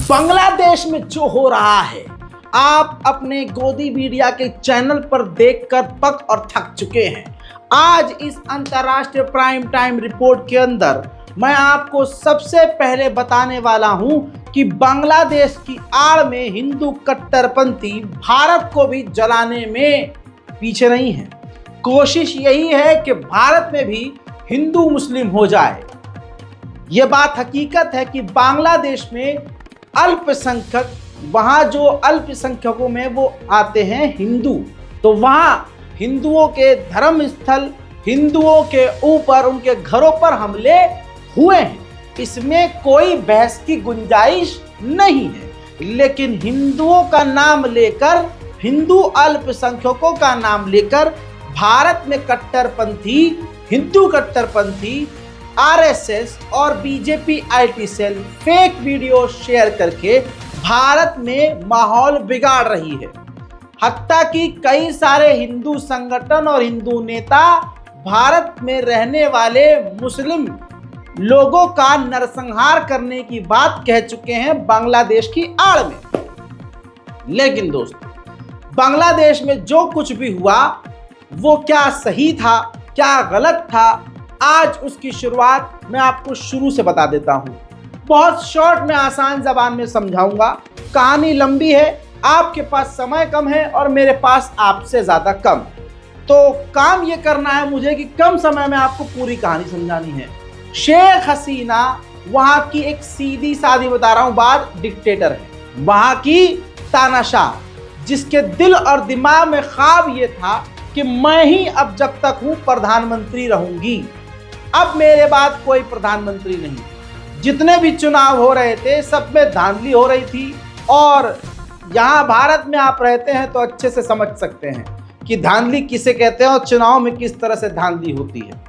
बांग्लादेश में जो हो रहा है आप अपने गोदी मीडिया के चैनल पर देखकर पक और थक चुके हैं। आज इस अंतर्राष्ट्रीय प्राइम टाइम रिपोर्ट के अंदर मैं आपको सबसे पहले बताने वाला हूं कि बांग्लादेश की आड़ में हिंदू कट्टरपंथी भारत को भी जलाने में पीछे नहीं है। कोशिश यही है कि भारत में भी हिंदू मुस्लिम हो जाए। ये बात हकीकत है कि बांग्लादेश में अल्पसंख्यक, वहाँ जो अल्पसंख्यकों में वो आते हैं हिंदू, तो वहाँ हिंदुओं के धर्म स्थल, हिंदुओं के ऊपर, उनके घरों पर हमले हुए हैं। इसमें कोई बहस की गुंजाइश नहीं है। लेकिन हिंदुओं का नाम लेकर, हिंदू अल्पसंख्यकों का नाम लेकर भारत में कट्टरपंथी, हिंदू कट्टरपंथी, आरएसएस और BJP IT cell fake video share करके भारत में माहौल बिगाड़ रही है। हत्ता कि कई सारे हिंदू संगठन और हिंदू नेता भारत में रहने वाले मुस्लिम लोगों का नरसंहार करने की बात कह चुके हैं बांग्लादेश की आड़ में। लेकिन दोस्तों, बांग्लादेश में जो कुछ भी हुआ वो क्या सही था, क्या गलत था, आज उसकी शुरुआत मैं आपको शुरू से बता देता हूं। बहुत शॉर्ट में, आसान जबान में समझाऊंगा। कहानी लंबी है, आपके पास समय कम है और मेरे पास आपसे ज़्यादा कम, तो काम ये करना है मुझे कि कम समय में आपको पूरी कहानी समझानी है। शेख हसीना वहाँ की एक सीधी सादी बता रहा हूँ बात, डिक्टेटर है, वहाँ की तानाशाह, जिसके दिल और दिमाग में ख्वाब ये था कि मैं ही अब जब तक हूँ प्रधानमंत्री रहूँगी। अब मेरे बाद कोई प्रधानमंत्री नहीं। जितने भी चुनाव हो रहे थे सब में धांधली हो रही थी, और यहाँ भारत में आप रहते हैं तो अच्छे से समझ सकते हैं कि धांधली किसे कहते हैं और चुनाव में किस तरह से धांधली होती है।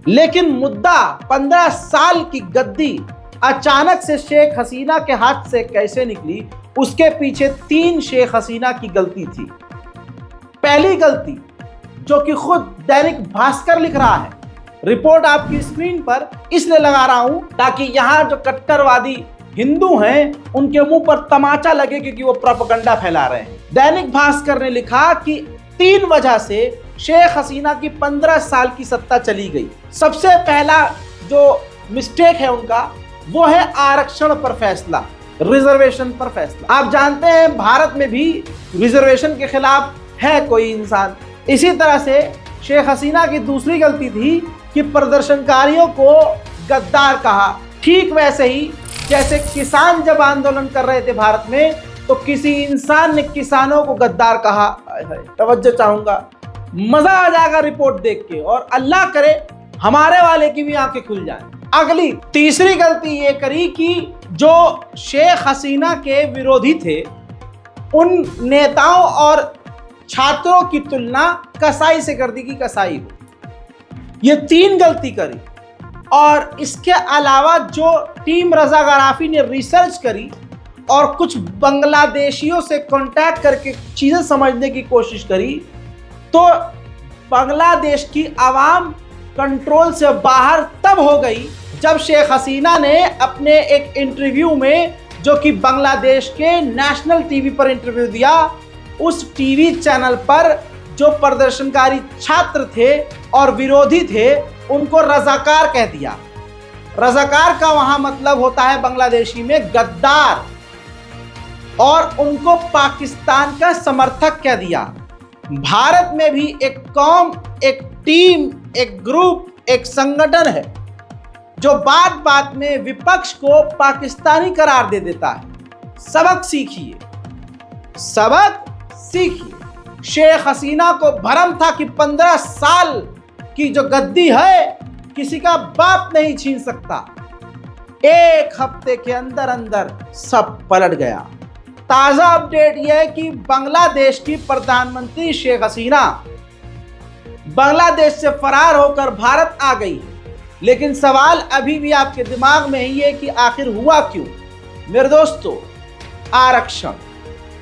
लेकिन मुद्दा 15 साल की गद्दी अचानक से शेख हसीना के हाथ से कैसे निकली, उसके पीछे 3 शेख हसीना की गलती थी। पहली गलती, जो कि खुद दैनिक भास्कर लिख रहा है, रिपोर्ट आपकी स्क्रीन पर इसलिए लगा रहा हूं ताकि यहां जो कट्टरवादी हिंदू हैं उनके मुंह पर तमाचा लगे, क्योंकि वो प्रोपेगेंडा फैला रहे हैं। दैनिक भास्कर ने लिखा कि 3 वजह से शेख हसीना की 15 साल की सत्ता चली गई। सबसे पहला जो मिस्टेक है उनका, वो है आरक्षण पर फैसला, रिजर्वेशन पर फैसला। आप जानते हैं भारत में भी रिजर्वेशन के खिलाफ है कोई इंसान। इसी तरह से शेख हसीना की दूसरी गलती थी कि प्रदर्शनकारियों को गद्दार कहा। ठीक वैसे ही जैसे किसान जब आंदोलन कर रहे थे भारत में, तो किसी इंसान ने किसानों को गद्दार कहा। तवज्जो चाहूंगा, मजा आ जाएगा रिपोर्ट देख के, और अल्लाह करे हमारे वाले की भी आंखें खुल जाएं। अगली तीसरी गलती ये करी कि जो शेख हसीना के विरोधी थे उन नेताओं और छात्रों की तुलना कसाई से कर दी कि कसाई हो। ये 3 गलती करी। और इसके अलावा जो टीम रजा गराफी ने रिसर्च करी और कुछ बांग्लादेशियों से कांटेक्ट करके चीज़ें समझने की कोशिश करी, तो बांग्लादेश की आवाम कंट्रोल से बाहर तब हो गई जब शेख हसीना ने अपने एक इंटरव्यू में, जो कि बांग्लादेश के नेशनल टीवी पर इंटरव्यू दिया, उस टीवी चैनल पर जो प्रदर्शनकारी छात्र थे और विरोधी थे उनको रजाकार कह दिया। रजाकार का वहां मतलब होता है बांग्लादेशी में गद्दार, और उनको पाकिस्तान का समर्थक कह दिया। भारत में भी एक कौम, एक टीम, एक ग्रुप, एक संगठन है जो बात बात में विपक्ष को पाकिस्तानी करार दे देता है। सबक सीखिए, सबक सीखिए। शेख हसीना को भरम था कि 15 साल की जो गद्दी है किसी का बाप नहीं छीन सकता। 1 हफ्ते के अंदर अंदर सब पलट गया। ताज़ा अपडेट यह है कि बांग्लादेश की प्रधानमंत्री शेख हसीना बांग्लादेश से फरार होकर भारत आ गई है। लेकिन सवाल अभी भी आपके दिमाग में ही है कि आखिर हुआ क्यों। मेरे दोस्तों,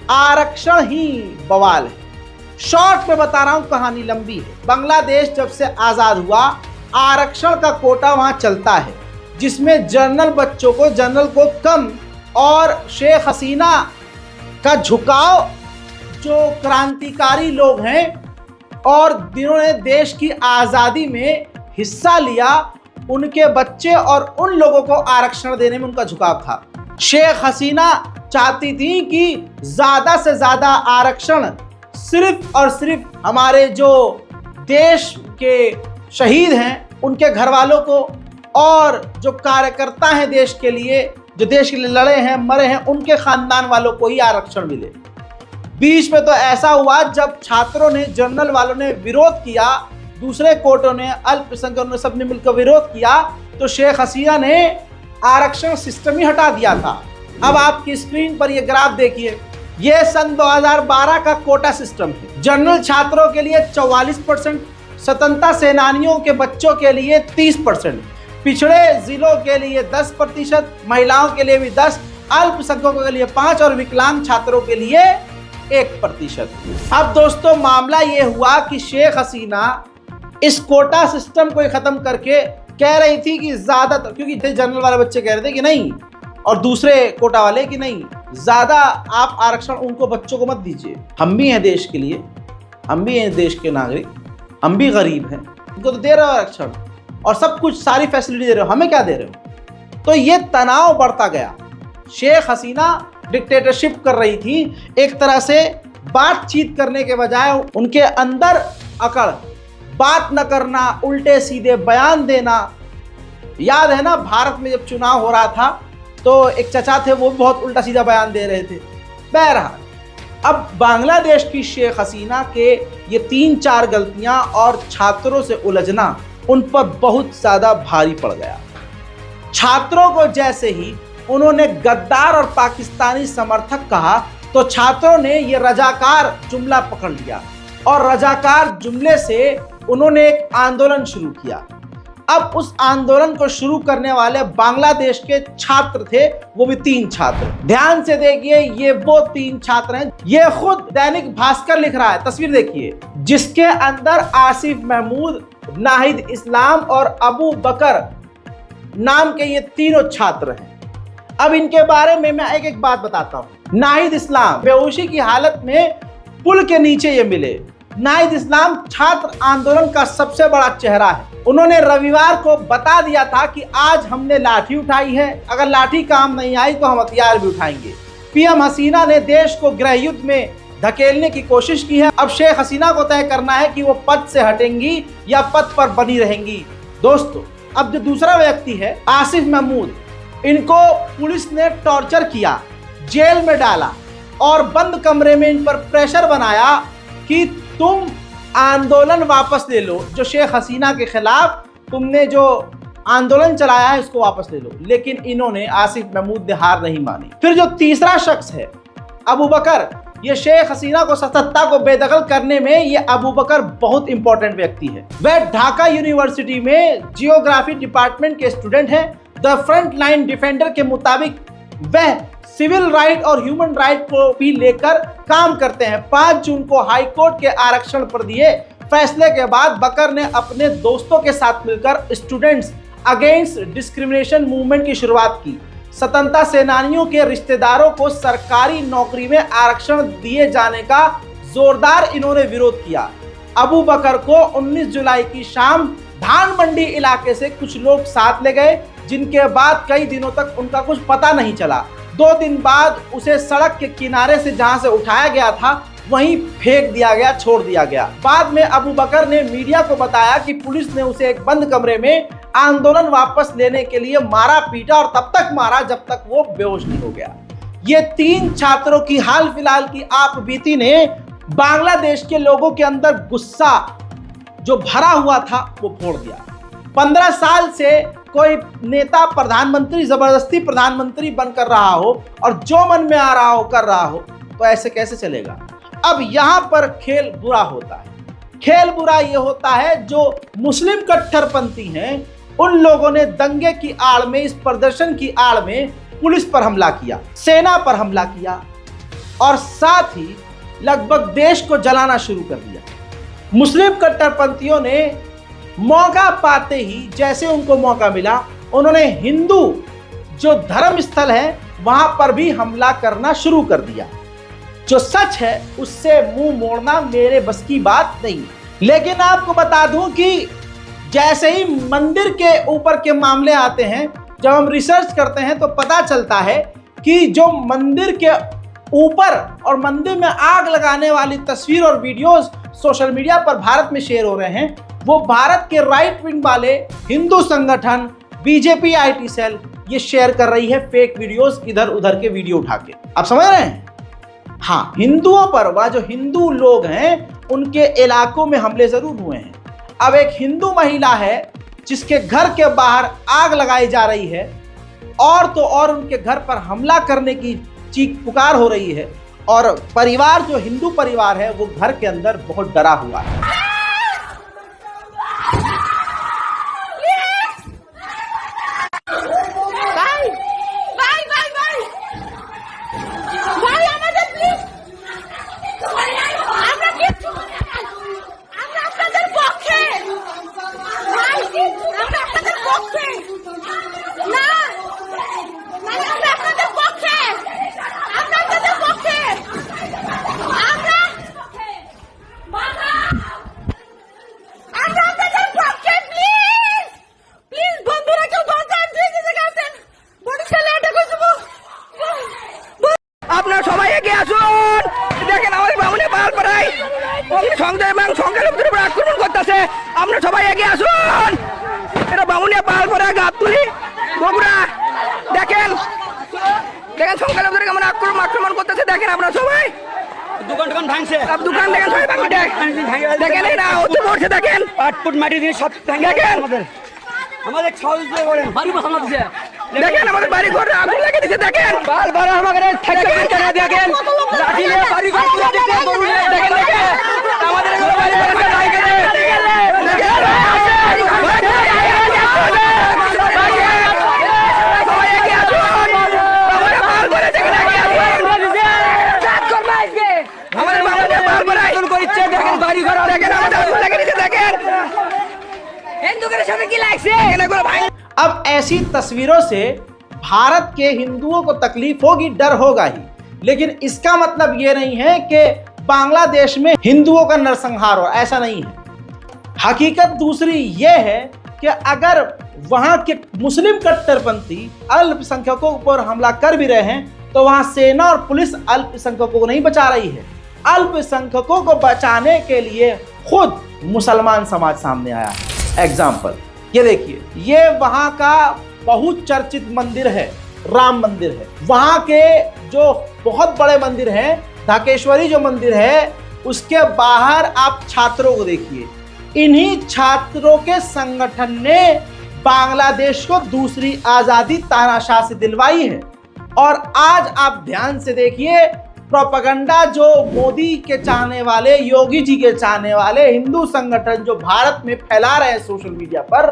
आरक्षण ही बवाल है। शॉर्ट में बता रहा हूं, कहानी लंबी है। बांग्लादेश जब से आज़ाद हुआ, आरक्षण का कोटा वहां चलता है, जिसमें जनरल बच्चों को, जनरल को कम और शेख हसीना का झुकाव जो क्रांतिकारी लोग हैं और जिन्होंने देश की आज़ादी में हिस्सा लिया, उनके बच्चे और उन लोगों को आरक्षण देने में उनका झुकाव था। शेख हसीना चाहती थी कि ज़्यादा से ज़्यादा आरक्षण सिर्फ और सिर्फ हमारे जो देश के शहीद हैं उनके घर वालों को और जो कार्यकर्ता हैं देश के लिए, जो देश के लिए लड़े हैं मरे हैं, उनके खानदान वालों को ही आरक्षण मिले। बीच में तो ऐसा हुआ जब छात्रों ने, जर्नल वालों ने विरोध किया, दूसरे कोर्टों ने, अल्पसंख्यकों ने, सबने मिलकर विरोध किया, तो शेख हसीना ने आरक्षण सिस्टम ही हटा दिया था। अब आपकी स्क्रीन पर ये ग्राफ देखिए, ये सन 2012 का कोटा सिस्टम है। जनरल छात्रों के लिए 44%, स्वतंत्रता सेनानियों के बच्चों के लिए 30%, पिछड़े जिलों के लिए 10%, महिलाओं के लिए भी 10%, अल्पसंख्यकों के लिए 5% और विकलांग छात्रों के लिए 1%। अब दोस्तों मामला ये हुआ कि शेख हसीना इस कोटा सिस्टम को खत्म करके कह रही थी कि ज्यादातर, क्योंकि जनरल वाले बच्चे कह रहे थे कि नहीं और दूसरे कोटा वाले कि नहीं, ज्यादा आप आरक्षण उनको बच्चों को मत दीजिए, हम भी हैं देश के लिए, हम भी हैं देश के नागरिक, हम भी गरीब हैं, उनको तो दे रहे हो आरक्षण और सब कुछ सारी फैसिलिटी दे रहे हो, हमें क्या दे रहे हो। तो ये तनाव बढ़ता गया। शेख हसीना डिक्टेटरशिप कर रही थी, एक तरह से बातचीत करने के बजाय उनके अंदर अकड़, बात न करना, उल्टे सीधे बयान देना। याद है ना, भारत में जब चुनाव हो रहा था तो एक चचा थे, वो बहुत उल्टा सीधा बयान दे रहे थे। बहरहाल अब बांग्लादेश की शेख हसीना के ये 3-4 गलतियां और छात्रों से उलझना उन पर बहुत ज़्यादा भारी पड़ गया। छात्रों को जैसे ही उन्होंने गद्दार और पाकिस्तानी समर्थक कहा तो छात्रों ने ये रजाकार जुमला पकड़ लिया और रजाकार जुमले से उन्होंने एक आंदोलन शुरू किया। अब उस आंदोलन को शुरू करने वाले बांग्लादेश के छात्र थे, वो भी 3 छात्र। ध्यान से देखिए, ये वो 3 छात्र हैं। ये खुद दैनिक भास्कर लिख रहा है, तस्वीर देखिए, जिसके अंदर आसिफ महमूद, नाहिद इस्लाम और अबू बकर नाम के ये तीनों छात्र हैं। अब इनके बारे में मैं एक एक बात बताता हूँ। नाहिद इस्लाम बेहोशी की हालत में पुल के नीचे ये मिले। नाहिद इस्लाम छात्र आंदोलन का सबसे बड़ा चेहरा है। उन्होंने रविवार को बता दिया था कि आज हमने लाठी उठाई है, अगर लाठी काम नहीं आई तो हम हथियार भी उठाएंगे। पीएम हसीना ने देश को गृह युद्ध में धकेलने की कोशिश की है। अब शेख हसीना को तय करना है कि वो पद से हटेंगी या पद पर बनी रहेंगी। दोस्तों, अब जो दूसरा व्यक्ति है आसिफ महमूद, इनको पुलिस ने टॉर्चर किया, जेल में डाला और बंद कमरे में इन पर प्रेशर बनाया कि तुम आंदोलन वापस ले लो, जो शेख हसीना के खिलाफ तुमने जो आंदोलन चलाया है उसको वापस ले लो। लेकिन इन्होंने, आसिफ महमूद ने हार नहीं मानी। फिर जो तीसरा शख्स है अबू बकर, ये शेख हसीना को सत्ता को बेदखल करने में ये अबू बकर बहुत इंपॉर्टेंट व्यक्ति है। वह ढाका यूनिवर्सिटी में जियोग्राफी डिपार्टमेंट के स्टूडेंट हैं। द फ्रंट लाइन डिफेंडर के मुताबिक वह सिविल राइट और ह्यूमन राइट को भी लेकर काम करते हैं। 5 जून को हाई कोर्ट के आरक्षण पर दिए फैसले के बाद बकर ने अपने दोस्तों के साथ मिलकर स्टूडेंट्स अगेंस्ट डिस्क्रिमिनेशन मूवमेंट की शुरुआत की। स्वतंत्रता सेनानियों के रिश्तेदारों को सरकारी नौकरी में आरक्षण दिए जाने का जोरदार इन्होंने विरोध किया। अबू बकर को 19 जुलाई की शाम धान मंडी इलाके से कुछ लोग साथ ले गए, जिनके बाद कई दिनों तक उनका कुछ पता नहीं चला। 2 दिन बाद उसे सड़क के किनारे से जहां से उठाया गया था वहीं फेंक दिया गया, छोड़ दिया गया। बाद में अबू बकर ने मीडिया को बताया कि पुलिस ने उसे एक बंद कमरे में आंदोलन वापस लेने के लिए मारा पीटा और तब तक मारा जब तक वो बेहोश नहीं हो गया। ये 3 छात्रों की हाल फिलहाल की आप बीती ने बांग्लादेश के लोगों के अंदर गुस्सा जो भरा हुआ था वो फोड़ दिया। 15 साल से कोई नेता प्रधानमंत्री जबरदस्ती प्रधानमंत्री बनकर रहा हो और जो मन में आ रहा हो कर रहा हो, तो ऐसे कैसे चलेगा। अब यहाँ पर खेल बुरा होता है। खेल बुरा ये होता है जो मुस्लिम कट्टरपंथी हैं, उन लोगों ने दंगे की आड़ में, इस प्रदर्शन की आड़ में पुलिस पर हमला किया, सेना पर हमला किया और साथ ही लगभग देश को जलाना शुरू कर दिया। मुस्लिम कट्टरपंथियों ने मौका पाते ही, जैसे उनको मौका मिला, उन्होंने हिंदू जो धर्म स्थल है वहां पर भी हमला करना शुरू कर दिया। जो सच है उससे मुंह मोड़ना मेरे बस की बात नहीं। लेकिन आपको बता दूं कि जैसे ही मंदिर के ऊपर के मामले आते हैं, जब हम रिसर्च करते हैं तो पता चलता है कि जो मंदिर के ऊपर और मंदिर में आग लगाने वाली तस्वीर और वीडियोस सोशल मीडिया पर भारत में शेयर हो रहे हैं, वो भारत के राइट विंग वाले हिंदू संगठन बीजेपी आईटी सेल ये शेयर कर रही है फेक वीडियोस, इधर उधर के वीडियो उठा के। आप समझ रहे हैं? हाँ, हिंदुओं पर, वह जो हिंदू लोग हैं उनके इलाकों में हमले जरूर हुए हैं। अब एक हिंदू महिला है जिसके घर के बाहर आग लगाई जा रही है, और तो और उनके घर पर हमला करने की चीख पुकार हो रही है, और परिवार जो हिंदू परिवार है वो घर के अंदर बहुत डरा हुआ है। আপনারা সবাই এগিয়ে আসুন। দেখেন আমাদের বামুনে পাল পড়াই সংখ্যালঘুদের উপর আক্রমণ করতেছে। আপনারা সবাই এগিয়ে আসুন। এটা বামুনিয়া পাল পড়া গাবতলী বগুড়া। দেখেন দেখেন সংখ্যালঘুদের কেমন আক্রমণ করতেছে। দেখেন আপনারা সবাই দোকান ভাঙছে, দোকান দেখেন সবাই ভাঙছে। দেখেন এটা অত পড়ছে, দেখেন 8 ফুট মাটি দিয়ে সব ভাঙে। দেখেন আমাদের ছাউল দিয়ে বলেন বাড়ি বসানো দিছে। দেখেন আমাদের বাড়ি ঘরে আগুন লাগিয়ে দিয়েছে। দেখেন বাল বাড়া আমাদের থাকতে কেন দেখেন লাঠি নিয়ে বাড়ি ঘর পুরো দিতে দৌড় নিয়ে। দেখেন দেখেন আমাদের এগুলো বাড়ি ঘর করে লাইকে দেখেন সবাই এগিয়ে আসুন। আমাদের বাল করে দেখেন এগিয়ে আসুন। সাত কর মাইকে আমাদের বাড়িতে বাল করে আগুন করিচ্ছে। দেখেন বাড়ি ঘর দেখেন আমাদের আগুন লাগিয়ে দিয়েছে। দেখেন हिंदू के साथ की लाइक से एগুলো ভাই। अब ऐसी तस्वीरों से भारत के हिंदुओं को तकलीफ होगी, डर होगा ही, लेकिन इसका मतलब ये नहीं है कि बांग्लादेश में हिंदुओं का नरसंहार हो, ऐसा नहीं है। हकीकत दूसरी ये है कि अगर वहाँ के मुस्लिम कट्टरपंथी अल्पसंख्यकों पर हमला कर भी रहे हैं तो वहाँ सेना और पुलिस अल्पसंख्यकों को नहीं बचा रही है। अल्पसंख्यकों को बचाने के लिए खुद मुसलमान समाज सामने आया है। एग्जाम्पल ये देखिए, ये वहाँ का बहुत चर्चित मंदिर है, राम मंदिर है। वहाँ के जो बहुत बड़े मंदिर हैं, ढाकेश्वरी जो मंदिर है, उसके बाहर आप छात्रों को देखिए। इन्हीं छात्रों के संगठन ने बांग्लादेश को दूसरी आज़ादी तानाशाह से दिलवाई है। और आज आप ध्यान से देखिए, प्रोपेगेंडा जो मोदी के चाहने वाले, योगी जी के चाहने वाले हिंदू संगठन जो भारत में फैला रहे हैं सोशल मीडिया पर,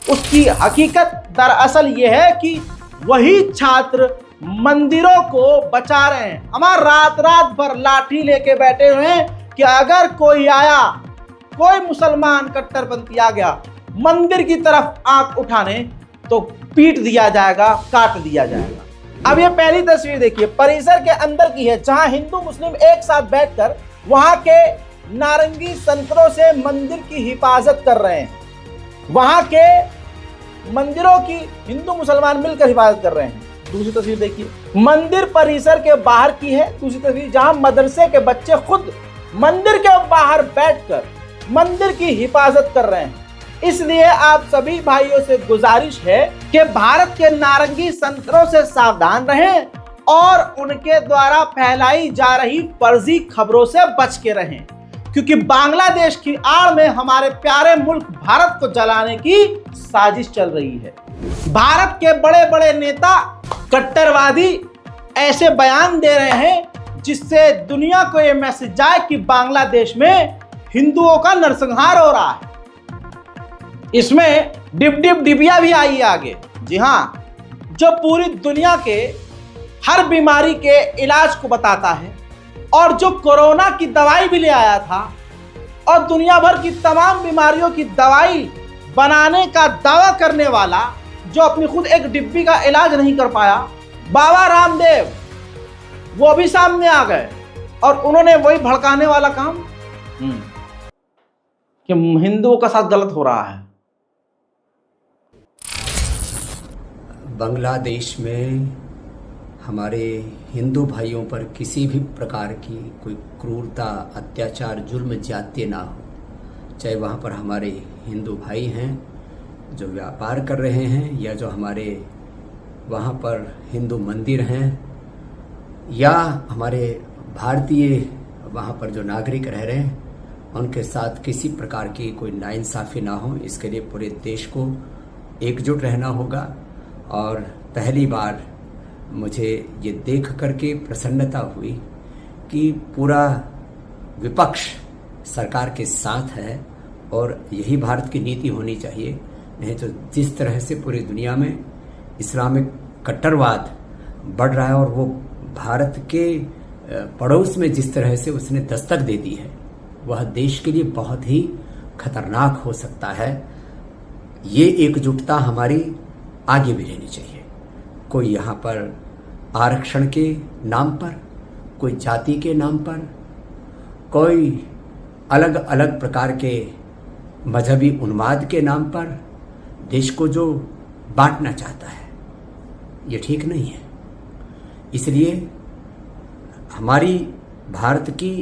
उसकी हकीकत दरअसल ये है कि वही छात्र मंदिरों को बचा रहे हैं। हमारा रात रात भर लाठी लेके बैठे हुए हैं कि अगर कोई आया, कोई मुसलमान कट्टरपंथी आ गया मंदिर की तरफ आंख उठाने, तो पीट दिया जाएगा, काट दिया जाएगा। अब ये पहली तस्वीर देखिए, परिसर के अंदर की है, जहां हिंदू मुस्लिम एक साथ बैठकर वहां के नारंगी संतरों से मंदिर की हिफाजत कर रहे हैं। वहां के मंदिरों की हिंदू मुसलमान मिलकर हिफाजत कर रहे हैं। दूसरी तस्वीर देखिए, मंदिर परिसर के बाहर की है। दूसरी तस्वीर जहां मदरसे के बच्चे खुद मंदिर के बाहर बैठकर मंदिर की हिफाजत कर रहे हैं। इसलिए आप सभी भाइयों से गुजारिश है कि भारत के नारंगी संतरों से सावधान रहें और उनके द्वारा फैलाई जा रही फर्जी खबरों से बच के रहें, क्योंकि बांग्लादेश की आड़ में हमारे प्यारे मुल्क भारत को जलाने की साजिश चल रही है। भारत के बड़े बड़े नेता कट्टरवादी ऐसे बयान दे रहे हैं जिससे दुनिया को यह मैसेज जाए कि बांग्लादेश में हिंदुओं का नरसंहार हो रहा है। इसमें डिबिया भी आई आगे। जी हाँ, जो पूरी दुनिया के हर बीमारी के इलाज को बताता है, और जो कोरोना की दवाई भी ले आया था, और दुनिया भर की तमाम बीमारियों की दवाई बनाने का दावा करने वाला, जो अपनी खुद एक डिब्बी का इलाज नहीं कर पाया, बाबा रामदेव वो भी सामने आ गए और उन्होंने वही भड़काने वाला काम कि हिंदुओं का साथ गलत हो रहा है। बांग्लादेश में हमारे हिंदू भाइयों पर किसी भी प्रकार की कोई क्रूरता, अत्याचार, जुल्म, ज्यादती ना हो। चाहे वहाँ पर हमारे हिंदू भाई हैं जो व्यापार कर रहे हैं, या जो हमारे वहाँ पर हिंदू मंदिर हैं, या हमारे भारतीय वहाँ पर जो नागरिक रह रहे हैं, उनके साथ किसी प्रकार की कोई नाइंसाफ़ी ना हो। इसके लिए पूरे देश को एकजुट रहना होगा। और पहली बार मुझे ये देख करके प्रसन्नता हुई कि पूरा विपक्ष सरकार के साथ है, और यही भारत की नीति होनी चाहिए। नहीं तो जिस तरह से पूरी दुनिया में इस्लामिक कट्टरवाद बढ़ रहा है, और वो भारत के पड़ोस में जिस तरह से उसने दस्तक दे दी है, वह देश के लिए बहुत ही खतरनाक हो सकता है। ये एकजुटता हमारी आगे भी रहनी चाहिए। कोई यहाँ पर आरक्षण के नाम पर, कोई जाति के नाम पर, कोई अलग अलग प्रकार के मजहबी उन्माद के नाम पर देश को जो बांटना चाहता है, ये ठीक नहीं है। इसलिए हमारी भारत की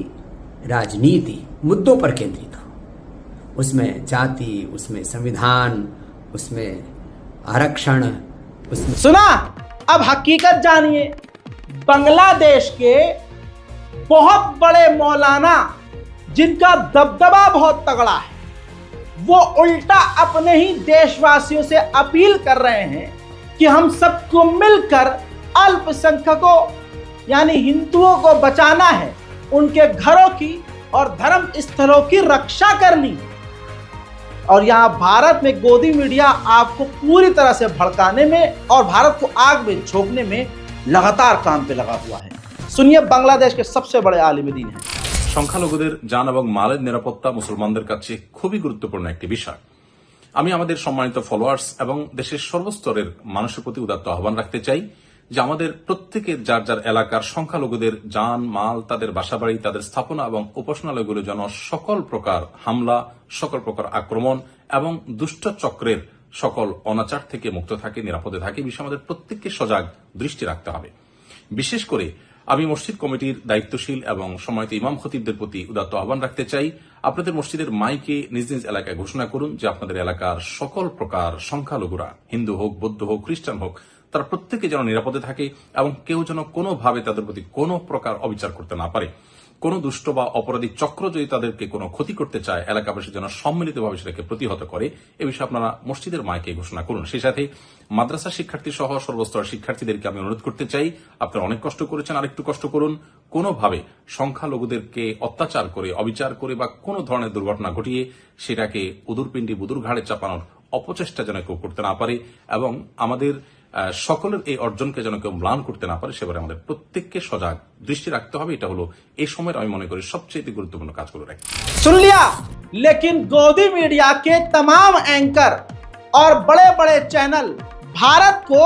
राजनीति मुद्दों पर केंद्रित हो, उसमें जाति, उसमें संविधान, उसमें आरक्षण, उसमें सुना। अब हकीकत जानिए। बांग्लादेश के बहुत बड़े मौलाना जिनका दबदबा बहुत तगड़ा है, वो उल्टा अपने ही देशवासियों से अपील कर रहे हैं कि हम सबको मिलकर अल्पसंख्यकों यानी हिंदुओं को बचाना है, उनके घरों की और धर्म स्थलों की रक्षा करनी है। और यहाँ भारत में गोदी मीडिया आपको पूरी तरह से भड़काने में और भारत को आग में झोंकने में लगातार काम पे लगा हुआ है। सुनिए बांग्लादेश के सबसे बड़े आलिम दीन हैं। সংখ্যালঘুদের জান এবং মালের নিরাপত্তা মুসলমানদের কাছে খুবই গুরুত্বপূর্ণ একটি বিষয়। আমি আমাদের সম্মানিত ফলোয়ার্স এবং দেশের সর্বস্তরের মানুষের প্রতি উদাত্ত আহ্বান রাখতে চাই যে আমাদের প্রত্যেকের যার যার এলাকার সংখ্যালঘুদের জান, মাল, তাদের বাসাবাড়ি, তাদের স্থাপনা এবং উপাসনালয়গুলো যেন সকল প্রকার হামলা, সকল প্রকার আক্রমণ এবং দুষ্ট চক্রের সকল অনাচার থেকে মুক্ত থাকে, নিরাপদে থাকে, বিষয়ে আমাদের প্রত্যেককে সজাগ দৃষ্টি রাখতে হবে। বিশেষ করে আমি মসজিদ কমিটির দায়িত্বশীল এবং সম্মানিত ইমাম খতিবদের প্রতি উদাত্ত আহ্বান রাখতে চাই, আপনাদের মসজিদের মাইকে নিজ নিজ এলাকায় ঘোষণা করুন যে আপনাদের এলাকার সকল প্রকার সংখ্যালঘুরা, হিন্দু হোক, বৌদ্ধ হোক, খ্রিস্টান হোক, তারা প্রত্যেকে যেন নিরাপদে থাকে এবং কেউ যেন কোনোভাবে তাদের প্রতি কোনো প্রকার অবিচার করতে না পারে। কোনো দুষ্ট বা অপরাধী চক্র যদি তাদেরকে কোনো ক্ষতি করতে চায়, এলাকাবাসী যেন সম্মিলিতভাবে সেটাকে প্রতিহত করে, এ বিষয়ে আপনারা মসজিদের মাইকে ঘোষণা করুন। সেই সাথে মাদ্রাসা শিক্ষার্থী সহ সর্বস্তরের শিক্ষার্থীদেরকে আমি অনুরোধ করতে চাই, আপনারা অনেক কষ্ট করেছেন, আরেকটু কষ্ট করুন। কোনোভাবে সংখ্যালঘুদেরকে অত্যাচার করে, অবিচার করে বা কোনো ধরনের দুর্ঘটনা ঘটিয়ে সেটাকে উদুরপিণ্ডি বুদুর ঘাড়ে চাপানোর অপচেষ্টা যেন কেউ করতে না পারে এবং আমাদের সকলের এই অর্জনকে যেন কেউ ম্লান করতে না পারে, সেবারে আমাদের প্রত্যেককে সজাগ দৃষ্টি রাখতে হবে। এটা হলো এই সময়ের আমি মনে করি সবচেয়ে গুরুত্বপূর্ণ কাজগুলো রাখি। सुन लिया। लेकिन गोदी मीडिया के तमाम एंकर और बड़े बड़े चैनल भारत को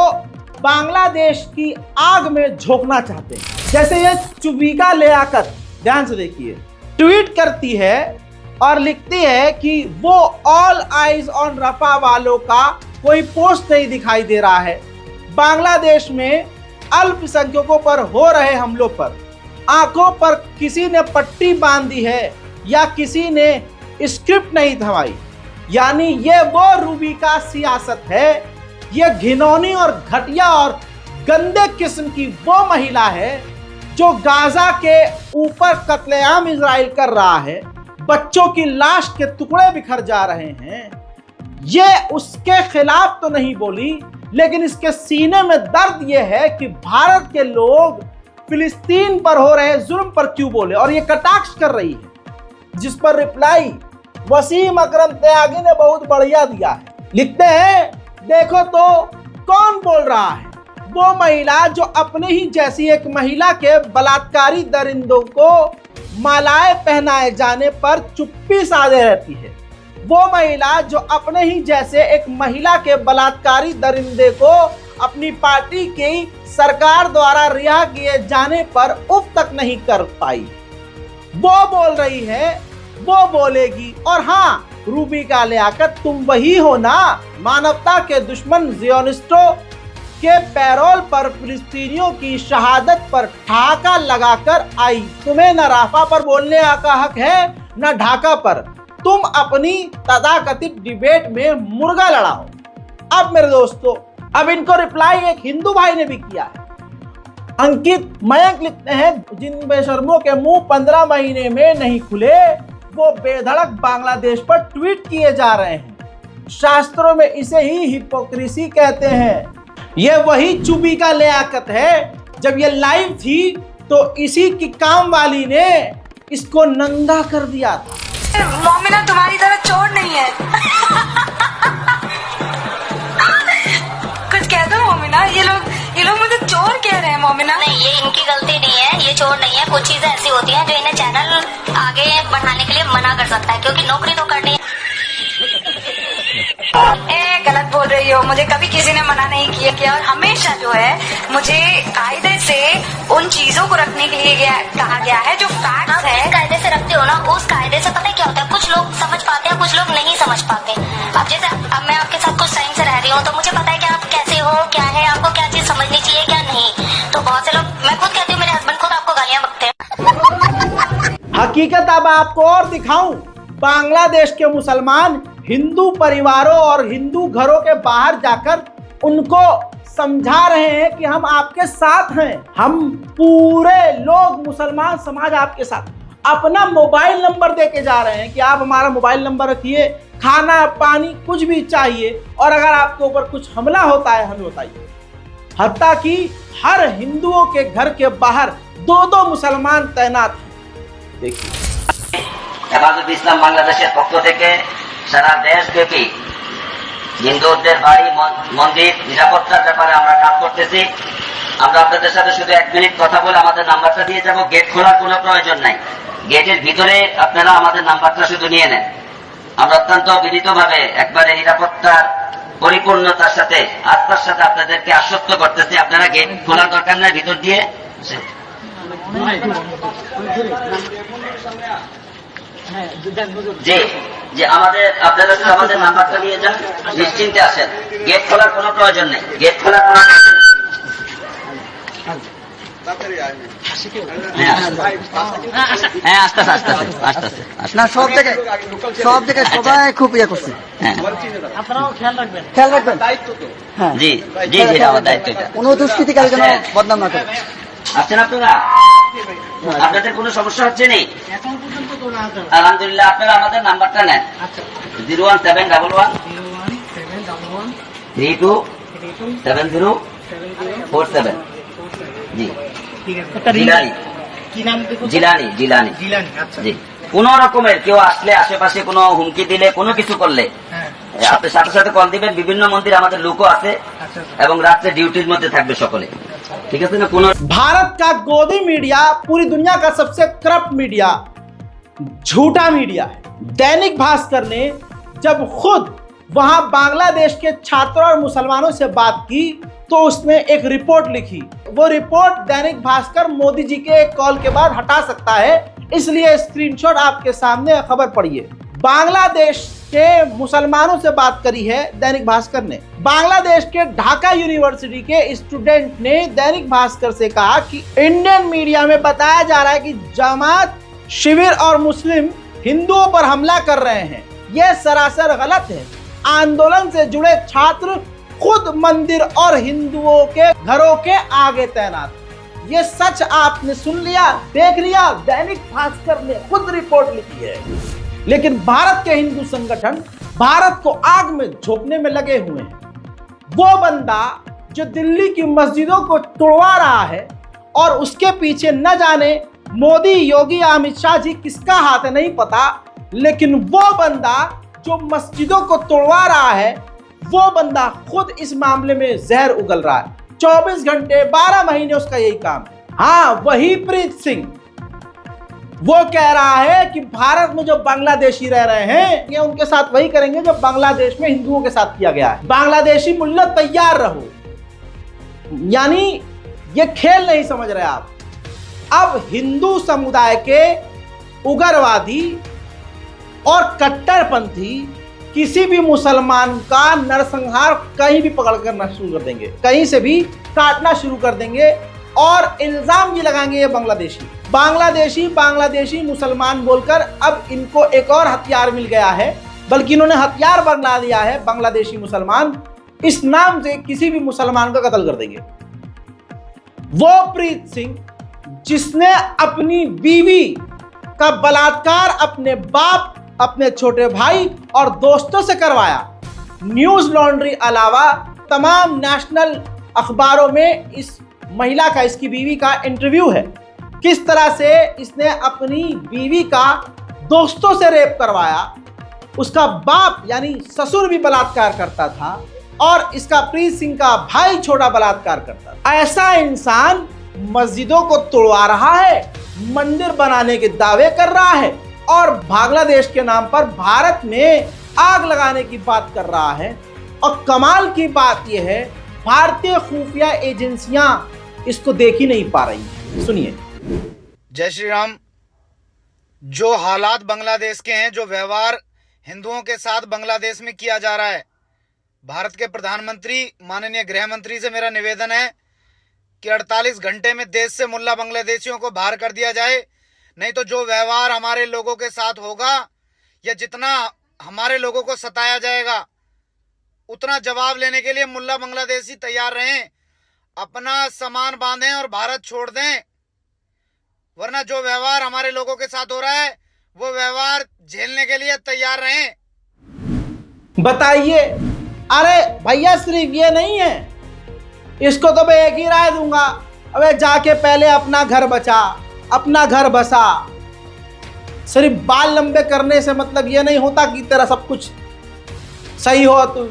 बांग्लादेश की आग में झोंकना चाहते हैं। जैसे ये चुबीका लियाकत, ध्यान से देखिए, ट्वीट करती है और लिखती है कि वो ऑल आइज ऑन रफा वालों का कोई पोस्ट नहीं दिखाई दे रहा है। बांग्लादेश में अल्पसंख्यकों पर हो रहे हमलों पर आंखों पर किसी ने पट्टी बांधी है या किसी ने स्क्रिप्ट नहीं थमाई। यानी ये वो रूबी का सियासत है, ये घिनौनी और घटिया और गंदे किस्म की वो महिला है जो गाजा के ऊपर कत्लेआम इजराइल कर रहा है, बच्चों की लाश के टुकड़े बिखर जा रहे हैं। ये उसके खिलाफ तो नहीं बोली, लेकिन इसके सीने में दर्द ये है कि भारत के लोग फिलिस्तीन पर हो रहे जुल्म पर क्यों बोले, और ये कटाक्ष कर रही है, जिस पर रिप्लाई वसीम अकरम त्यागी ने बहुत बढ़िया दिया है। लिखते हैं, देखो तो कौन बोल रहा है, वो महिला जो अपने ही जैसी एक महिला के बलात्कारी दरिंदों को मालाएं पहनाए जाने पर चुप्पी साधे रहती है, वो महिला जो अपने ही जैसे एक महिला के बलात्कारी दरिंदे को अपनी पार्टी की सरकार द्वारा रिहा किए जाने पर उफ तक नहीं कर पाई। वो बोल रही है, वो बोलेगी। और हाँ, रूबी का लियाकत तुम वही हो ना, मानवता के दुश्मन जियोनिस्टों के पैरोल पर फिलिस्तीनियों की शहादत पर ठहाका लगाकर आई। तुम्हें न राफा पर बोलने का हक है न ढाका पर। तुम अपनी तथाकथित डिबेट में मुर्गा लड़ाओ। अब मेरे दोस्तों, अब इनको रिप्लाई एक हिंदू भाई ने भी किया है। अंकित मयंक लिखते हैं, जिन बेशर्मों के मुंह 15 महीने में नहीं खुले वो बेधड़क बांग्लादेश पर ट्वीट किए जा रहे हैं। शास्त्रों में इसे ही हिपोक्रेसी कहते हैं। ये वही चुबी का लियाकत है। जब ये लाइव थी तो इसी की काम वाली ने इसको नंगा कर दिया था। मोमिना तुम्हारी तरह चोर नहीं है। कुछ कह दो मोमिना, ये लोग मुझे चोर कह रहे हैं। मोमिना नहीं, ये इनकी गलती नहीं है, ये चोर नहीं है। कुछ चीजें ऐसी होती हैं जो इन्हें चैनल आगे बढ़ाने के लिए मना कर सकता है, क्योंकि नौकरी तो करनी है। गलत बोल रही हो, मुझे कभी किसी ने मना नहीं किया और हमेशा जो है मुझे कायदे से उन चीजों को रखने के लिए कहा गया है जो फैक्ट्स है। जिस कायदे से रखते हो ना, उस कायदे से पता है क्या होता है, कुछ लोग समझ पाते हैं, कुछ लोग नहीं समझ पाते। अब जैसे अब मैं आपके साथ कुछ टाइम से रह रही हूँ तो मुझे पता है कि आप कैसे हो, क्या है, आपको क्या चीज समझनी चाहिए क्या नहीं। तो बहुत से लोग, मैं खुद कहती हूँ, मेरे हस्बैंड खुद आपको गालियां बकते हैं। हकीकत अब आपको और दिखाऊं। बांग्लादेश के मुसलमान हिंदू परिवारों और हिंदू घरों के बाहर जाकर उनको समझा रहे हैं कि हम आपके साथ हैं। हम पूरे लोग, मुसलमान समाज आपके साथ। अपना मोबाइल नंबर देके जा रहे हैं कि आप हमारा मोबाइल नंबर रखिए, खाना पानी कुछ भी चाहिए, और अगर आपके ऊपर कुछ हमला होता है हमें बताइए। हत्ता कि हर हिंदुओं के घर के बाहर 2-2 मुसलमान तैनात हैं। देखिए, হেফাজত ইসলাম বাংলাদেশের পক্ষ থেকে সারা দেশব্যাপী হিন্দুদের বাড়ি মন্দির নিরাপত্তার ব্যাপারে আমরা কাজ করতেছি। আমরা আপনাদের সাথে শুধু 1 মিনিট কথা বলে আমাদের নাম্বারটা দিয়ে যাব। গেট খোলার কোনো প্রয়োজন নাই, গেটের ভিতরে আপনারা আমাদের নাম্বারটা শুধু নিয়ে নেন। আমরা অত্যন্ত বিনীতভাবে একবারে নিরাপত্তার পরিপূর্ণতার সাথে আস্থার সাথে আপনাদেরকে আশ্বস্ত করতেছি, আপনারা গেট খোলার দরকার নাই, ভিতর দিয়ে যে আপনারা শুধু আমাদের নাম্বারটা নিয়ে যান, নিশ্চিন্তে আসেন। গেট খোলার কোনো প্রয়োজন নেই, গেট খোলার কোনো প্রয়োজন নেই। হ্যাঁ, আস্তে আস্তে আস্তে আস্তে না, সব জায়গায় সবাই খুব ইয়ে করছে। খেয়াল রাখবেন। হ্যাঁ, জি জি জি, আমার দায়িত্ব এটা। কোনো দুষ্কৃতিকারী যেন বদনাম না করে। আসছেন আপনারা? আপনাদের কোনো সমস্যা হচ্ছে নেই? আলহামদুলিল্লাহ। আপনারা আমাদের নাম্বারটা নেন, 01711 327047। জি, জিলানি। জি, কোন রকমের কেউ আসলে, আশেপাশে কোনো হুমকি দিলে, কোনো কিছু করলে আপনি সাথে সাথে কল দিবেন। বিভিন্ন মন্দিরে আমাদের লোকও আছে এবং রাত্রে ডিউটির মধ্যে থাকবে সকলে, ঠিক আছে না? কোনো भारत का गोदी मीडिया पूरी दुनिया का सबसे करप्ट मीडिया, झूठा मीडिया है। दैनिक भास्कर ने जब खुद वहां बांग्लादेश के छात्रों और मुसलमानों से बात की तो उसने एक रिपोर्ट लिखी। वो रिपोर्ट दैनिक भास्कर मोदी जी के एक कॉल के बाद हटा सकता है, इसलिए स्क्रीनशॉट आपके सामने, खबर पढ़िए। बांग्लादेश के मुसलमानों से बात करी है दैनिक भास्कर ने। बांग्लादेश के ढाका यूनिवर्सिटी के स्टूडेंट ने दैनिक भास्कर से कहा कि इंडियन मीडिया में बताया जा रहा है कि जमात शिविर और मुस्लिम हिंदुओं पर हमला कर रहे हैं। यह सरासर गलत है। आंदोलन से जुड़े छात्र खुद मंदिर और हिंदुओं के घरों के आगे तैनात। ये सच आपने सुन लिया, देख लिया, दैनिक भास्कर ने खुद रिपोर्ट लिखी है। लेकिन भारत के हिंदू संगठन भारत को आग में झोंकने में लगे हुए हैं। वो बंदा जो दिल्ली की मस्जिदों को तोड़वा रहा है और उसके पीछे न जाने मोदी, योगी, अमित शाह जी किसका हाथ है नहीं पता, लेकिन वो बंदा जो मस्जिदों को तोड़वा रहा है, वो बंदा खुद इस मामले में जहर उगल रहा है। 24 घंटे 12 महीने उसका यही काम है। हाँ, वही प्रीत सिंह वो कह रहा है कि भारत में जो बांग्लादेशी रह रहे हैं ये उनके साथ वही करेंगे जो बांग्लादेश में हिंदुओं के साथ किया गया है। बांग्लादेशी मुल्ला तैयार रहो, यानी ये खेल नहीं समझ रहे आप। अब हिंदू समुदाय के उग्रवादी और कट्टरपंथी किसी भी मुसलमान का नरसंहार कहीं भी पकड़ करना शुरू कर देंगे, कहीं से भी काटना शुरू कर देंगे और इल्जाम ये लगाएंगे ये बांग्लादेशी मुसलमान बोलकर। अब इनको एक और हथियार मिल गया है, बल्कि इन्होंने हथियार बना लिया है बांग्लादेशी मुसलमान। इस नाम से किसी भी मुसलमान का कत्ल कर देंगे। वो प्रीत सिंह जिसने अपनी बीवी का बलात्कार अपने बाप, अपने छोटे भाई और दोस्तों से करवाया। न्यूज लॉन्ड्री अलावा तमाम नेशनल अखबारों में इस महिला का, इसकी बीवी का इंटरव्यू है, किस तरह से इसने अपनी बीवी का दोस्तों से रेप करवाया। उसका बाप यानी ससुर भी बलात्कार करता था और इसका प्रीत सिंह का भाई छोटा बलात्कार करता था। ऐसा इंसान मस्जिदों को तोड़वा रहा है, मंदिर बनाने के दावे कर रहा है और बांग्लादेश के नाम पर भारत में आग लगाने की बात कर रहा है। और कमाल की बात यह है, भारतीय खुफिया एजेंसियां इसको देख ही नहीं पा रही हैं। सुनिए। जय श्री राम। जो हालात बांग्लादेश के हैं, जो व्यवहार हिंदुओं के साथ बांग्लादेश में किया जा रहा है, भारत के प्रधानमंत्री माननीय गृह मंत्री से मेरा निवेदन है कि 48 घंटे में देश से मुल्ला बांग्लादेशियों को बाहर कर दिया जाए, नहीं तो जो व्यवहार हमारे लोगों के साथ होगा या जितना हमारे लोगों को सताया जाएगा, उतना जवाब लेने के लिए मुल्ला बांग्लादेशी तैयार रहें। अपना सामान बांधें और भारत छोड़ दें, वरना जो व्यवहार हमारे लोगों के साथ हो रहा है वो व्यवहार झेलने के लिए तैयार रहें। बताइए। अरे भैया सिर्फ ये नहीं है, इसको तो मैं एक ही राय दूंगा, अबे जाके पहले अपना घर बचा, अपना घर बसा। सिर्फ बाल लंबे करने से मतलब ये नहीं होता कि तेरा सब कुछ सही हो। तो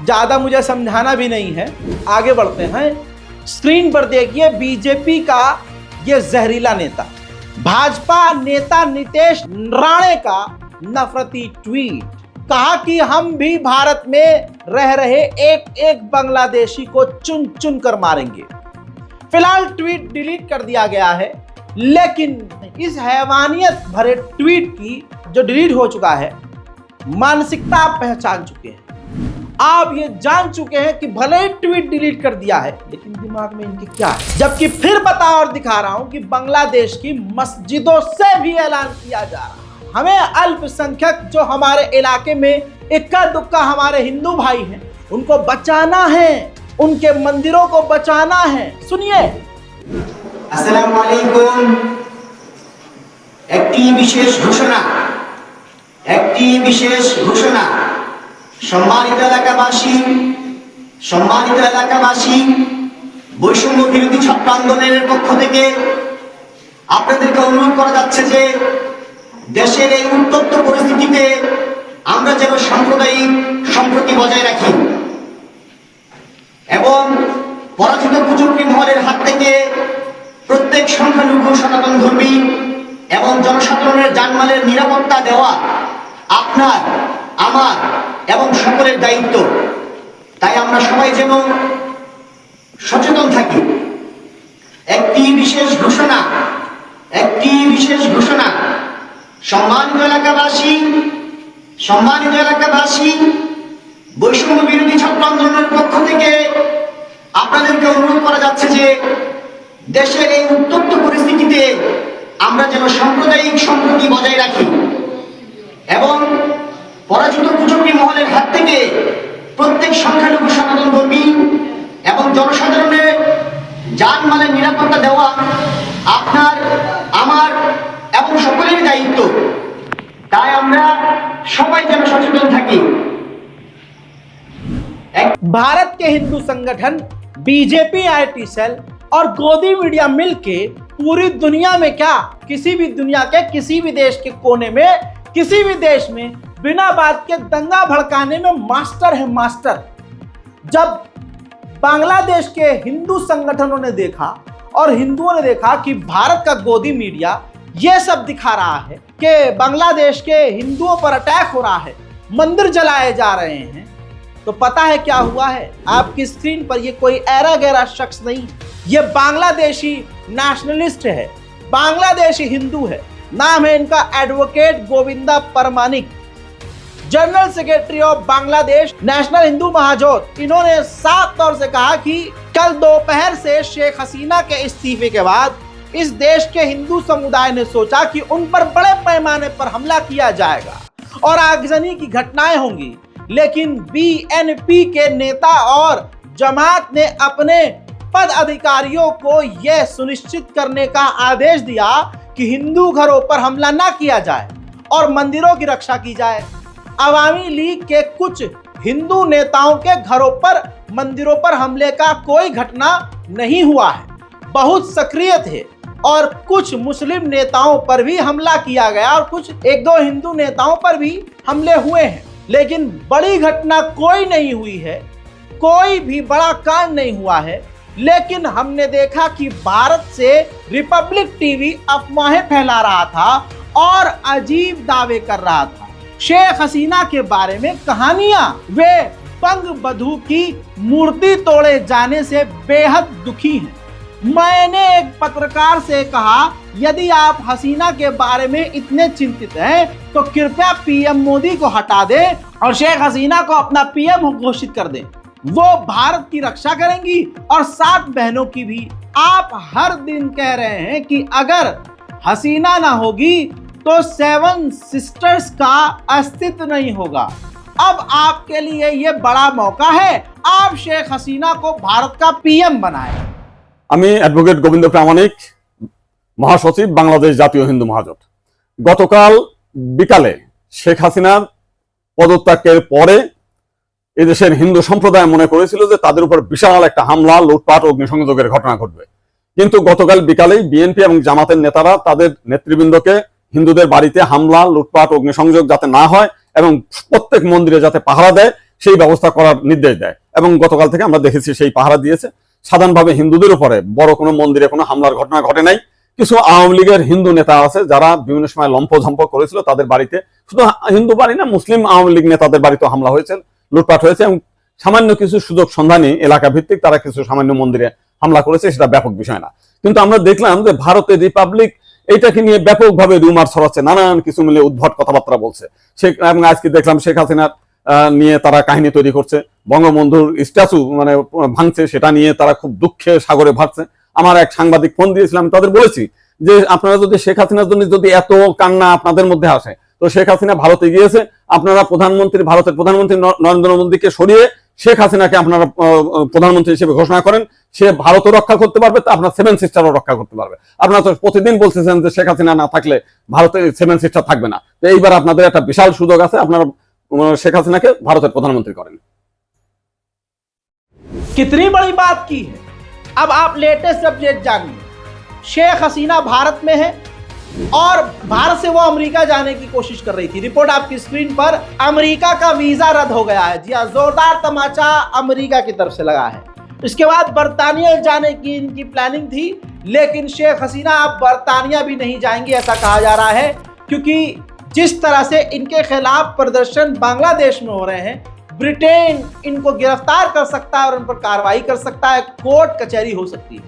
ज्यादा मुझे समझाना भी नहीं है, आगे बढ़ते हैं। स्क्रीन पर देखिए बीजेपी का ये जहरीला नेता, भाजपा नेता नितेश राणे का नफरती ट्वीट। कहा कि हम भी भारत में रह रहे एक एक बांग्लादेशी को चुन चुन कर मारेंगे। फिलहाल ट्वीट डिलीट कर दिया गया है, लेकिन इस हैवानियत भरे ट्वीट की जो डिलीट हो चुका है, मानसिकता आप पहचान चुके हैं। आप ये जान चुके हैं कि भले ही ट्वीट डिलीट कर दिया है, लेकिन दिमाग में इनके क्या है। जबकि फिर बता और दिखा रहा हूं कि बांग्लादेश की मस्जिदों से भी ऐलान किया जा रहा है। हमें अल्पसंख्यक जो हमारे इलाके में इक्का दुक्का हमारे हिंदू भाई हैं, उनको बचाना है, उनके मंदिरों को बचाना है। सुनिए। अस्सलामु अलैकुम। একটি বিশেষ ঘোষণা সম্মানিত এলাকাবাসী বৈষম্য বিরোধী ছাত্র আন্দোলনের পক্ষ থেকে আপনাদেরকে অনুরোধ করা যাচ্ছে যে দেশের এই উত্তপ্ত পরিস্থিতিতে আমরা যেন সাম্প্রদায়িক সম্প্রীতি বজায় রাখি এবং পরাজিত কুচক্রী মহলের হাত থেকে প্রত্যেক সংখ্যালঘু সনাতন ধর্মী এবং জনসাধারণের জানমালের নিরাপত্তা দেওয়া আপনার, আমার এবং সকলের দায়িত্ব। তাই আমরা সবাই যেন সচেতন থাকি। একটি বিশেষ ঘোষণা সম্মানিত এলাকাবাসী বৈষম্য বিরোধী ছাত্র আন্দোলনের পক্ষ থেকে আপনাদেরকে অনুরোধ করা যাচ্ছে যে দেশের এই উত্তপ্ত পরিস্থিতিতে আমরা যেন সাম্প্রদায়িক সম্প্রীতি বজায় রাখি এবং পরাজিত কুচক্রী মহলের হাত থেকে প্রত্যেক সংখ্যালঘু সনাতন ধর্মী এবং জনসাধারণের জানমালের নিরাপত্তা দেওয়া আপনার, আমার এবং সকলের দায়িত্ব। তাই আমরা সবাই যেন সচেতন থাকি। भारत के हिंदू संगठन बीजेपी आईटी सेल और गोदी मीडिया मिलके पूरी दुनिया में क्या, किसी भी दुनिया के किसी भी देश के कोने में, किसी भी देश में बिना बात के दंगा भड़काने में मास्टर है, मास्टर। जब बांग्लादेश के हिंदू संगठनों ने देखा और हिंदुओं ने देखा कि भारत का गोदी मीडिया ये सब दिखा रहा है कि बांग्लादेश के हिंदुओं पर अटैक हो रहा है, मंदिर जलाए जा रहे हैं, तो पता है क्या हुआ है? आपकी स्क्रीन पर ये कोई ऐरा गैरा शख्स नहीं, ये बांग्लादेशी नेशनलिस्ट है, बांग्लादेशी हिंदू है। नाम है इनका advocate Govinda Pramanik, general secretary of Bangladesh national Hindu Mahajot. इन्होंने साफ तौर से कहा कि कल दोपहर से शेख हसीना के इस्तीफे के बाद इस देश के हिंदू समुदाय ने सोचा कि उन पर बड़े पैमाने पर हमला किया जाएगा और आगजनी की घटनाएं होंगी, लेकिन बीएनपी के नेता और जमात ने अपने पद अधिकारियों को यह सुनिश्चित करने का आदेश दिया कि हिंदू घरों पर हमला ना किया जाए और मंदिरों की रक्षा की जाए। अवामी लीग के कुछ हिंदू नेताओं के घरों पर, मंदिरों पर हमले का कोई घटना नहीं हुआ है, बहुत सक्रिय थे, और कुछ मुस्लिम नेताओं पर भी हमला किया गया और कुछ एक दो हिंदू नेताओं पर भी हमले हुए हैं, लेकिन बड़ी घटना कोई नहीं हुई है, कोई भी बड़ा कांड नहीं हुआ है। लेकिन हमने देखा कि भारत से रिपब्लिक टीवी अफवाहें फैला रहा था और अजीब दावे कर रहा था शेख हसीना के बारे में कहानियां। वे बंगबंधु की मूर्ति तोड़े जाने से बेहद दुखी हैं। मैंने एक पत्रकार से कहा, यदि आप हसीना के बारे में इतने चिंतित हैं तो कृपया पीएम मोदी को हटा दें और शेख हसीना को अपना पीएम घोषित कर दें। वो भारत की रक्षा करेंगी और 7 बहनों की भी। आप हर दिन कह रहे हैं कि अगर हसीना ना होगी तो 7 सिस्टर्स का अस्तित्व नहीं होगा। अब आपके लिए ये बड़ा मौका है, आप शेख हसीना को भारत का पीएम बनाएं। আমি অ্যাডভোকেট গোবিন্দ প্রামাণিক, মহাসচিব বাংলাদেশ জাতীয় হিন্দু মহাজোট। গতকাল বিকালে শেখ হাসিনার পদত্যাগের পরে এদেশের হিন্দু সম্প্রদায় মনে করেছিল যে তাদের উপর বিশাল একটা হামলা, লুটপাট, অগ্নিসংযোগের ঘটনা ঘটবে। কিন্তু গতকাল বিকালেই বিএনপি এবং জামাতের নেতারা তাদের নেতৃবৃন্দকে হিন্দুদের বাড়িতে হামলা, লুটপাট, অগ্নিসংযোগ যাতে না হয় এবং প্রত্যেক মন্দিরে যাতে পাহারা দেয় সেই ব্যবস্থা করার নির্দেশ দেয়। এবং গতকাল থেকে আমরা দেখেছি সেই পাহারা দিয়েছে। সাধারণভাবে হিন্দুদের উপরে বড় কোনো মন্দিরে কোনো হামলার ঘটনা ঘটে নাই। কিছু আওয়ামী লীগের হিন্দু নেতা আছে যারা বিভিন্ন সময় লম্পঝম্প করেছিল, তাদের বাড়িতে, শুধু হিন্দু বাড়ি না, মুসলিম আওয়ামী লীগ নেতাদের বাড়িতে হামলা হয়েছে, লুটপাট হয়েছে এবং সামান্য কিছু সুযোগ সন্ধানী এলাকা ভিত্তিক তারা কিছু সামান্য মন্দিরে হামলা করেছে, সেটা ব্যাপক বিষয় না। কিন্তু আমরা দেখলাম যে ভারতের রিপাবলিক এইটাকে নিয়ে ব্যাপকভাবে রুমার ছড়াচ্ছে, নানান কিছু মিলে উদ্ভট কথাবার্তা বলছে। এবং আজকে দেখলাম শেখ হাসিনার নিয়ে তারা কাহিনী তৈরি করছে, বঙ্গবন্ধুর স্ট্যাচু মানে ভাঙছে, সেটা নিয়ে তারা খুব দুঃখে সাগরে ভাসছে। আমার এক সাংবাদিক ফোন দিয়েছিলাম, তাদের বলেছি যে আপনারা যদি শেখ হাসিনার জন্য যদি এত কান্না আপনাদের মধ্যে আসে, তো শেখ হাসিনা ভারতে গিয়েছে, আপনারা ভারতের প্রধানমন্ত্রী নরেন্দ্র মোদীকে সরিয়ে শেখ হাসিনাকে আপনারা প্রধানমন্ত্রী হিসেবে ঘোষণা করেন, সে ভারতও রক্ষা করতে পারবে, আপনার 7 সিস্টারও রক্ষা করতে পারবে। আপনারা তো প্রতিদিন বলতেছেন যে শেখ হাসিনা না থাকলে ভারতে 7 সিস্টার থাকবে না। তো এইবার আপনাদের একটা বিশাল সুযোগ আছে, আপনারা शेख हसीना के भारत प्रधानमंत्री करें। कितनी बड़ी बात की है। अब आप लेटेस्ट अपडेट जानिए। शेख हसीना भारत में है और भारत से वो अमेरिका जाने की कोशिश कर रही थी। रिपोर्ट आपकी स्क्रीन पर, अमेरिका का वीजा रद्द हो गया है। जी हाँ, जोरदार तमाचा अमेरिका की तरफ से लगा है। इसके बाद बर्तानिया जाने की इनकी प्लानिंग थी, लेकिन शेख हसीना अब बर्तानिया भी नहीं जाएंगी ऐसा कहा जा रहा है, क्योंकि जिस तरह से इनके खिलाफ प्रदर्शन बांग्लादेश में हो रहे हैं, ब्रिटेन इनको गिरफ्तार कर सकता है और उन पर कार्रवाई कर सकता है, कोर्ट कचहरी हो सकती है।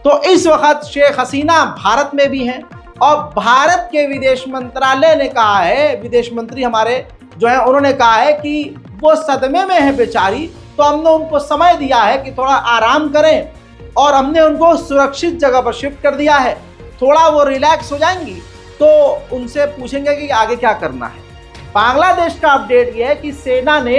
तो इस वक्त शेख हसीना भारत में भी हैं और भारत के विदेश मंत्रालय ने कहा है, विदेश मंत्री हमारे जो है उन्होंने कहा है कि वो सदमे में है बेचारी, तो हमने उनको समय दिया है कि थोड़ा आराम करें और हमने उनको सुरक्षित जगह पर शिफ्ट कर दिया है। थोड़ा वो रिलैक्स हो जाएंगी तो उनसे पूछेंगे कि आगे क्या करना है। बांग्लादेश का अपडेट यह है कि सेना ने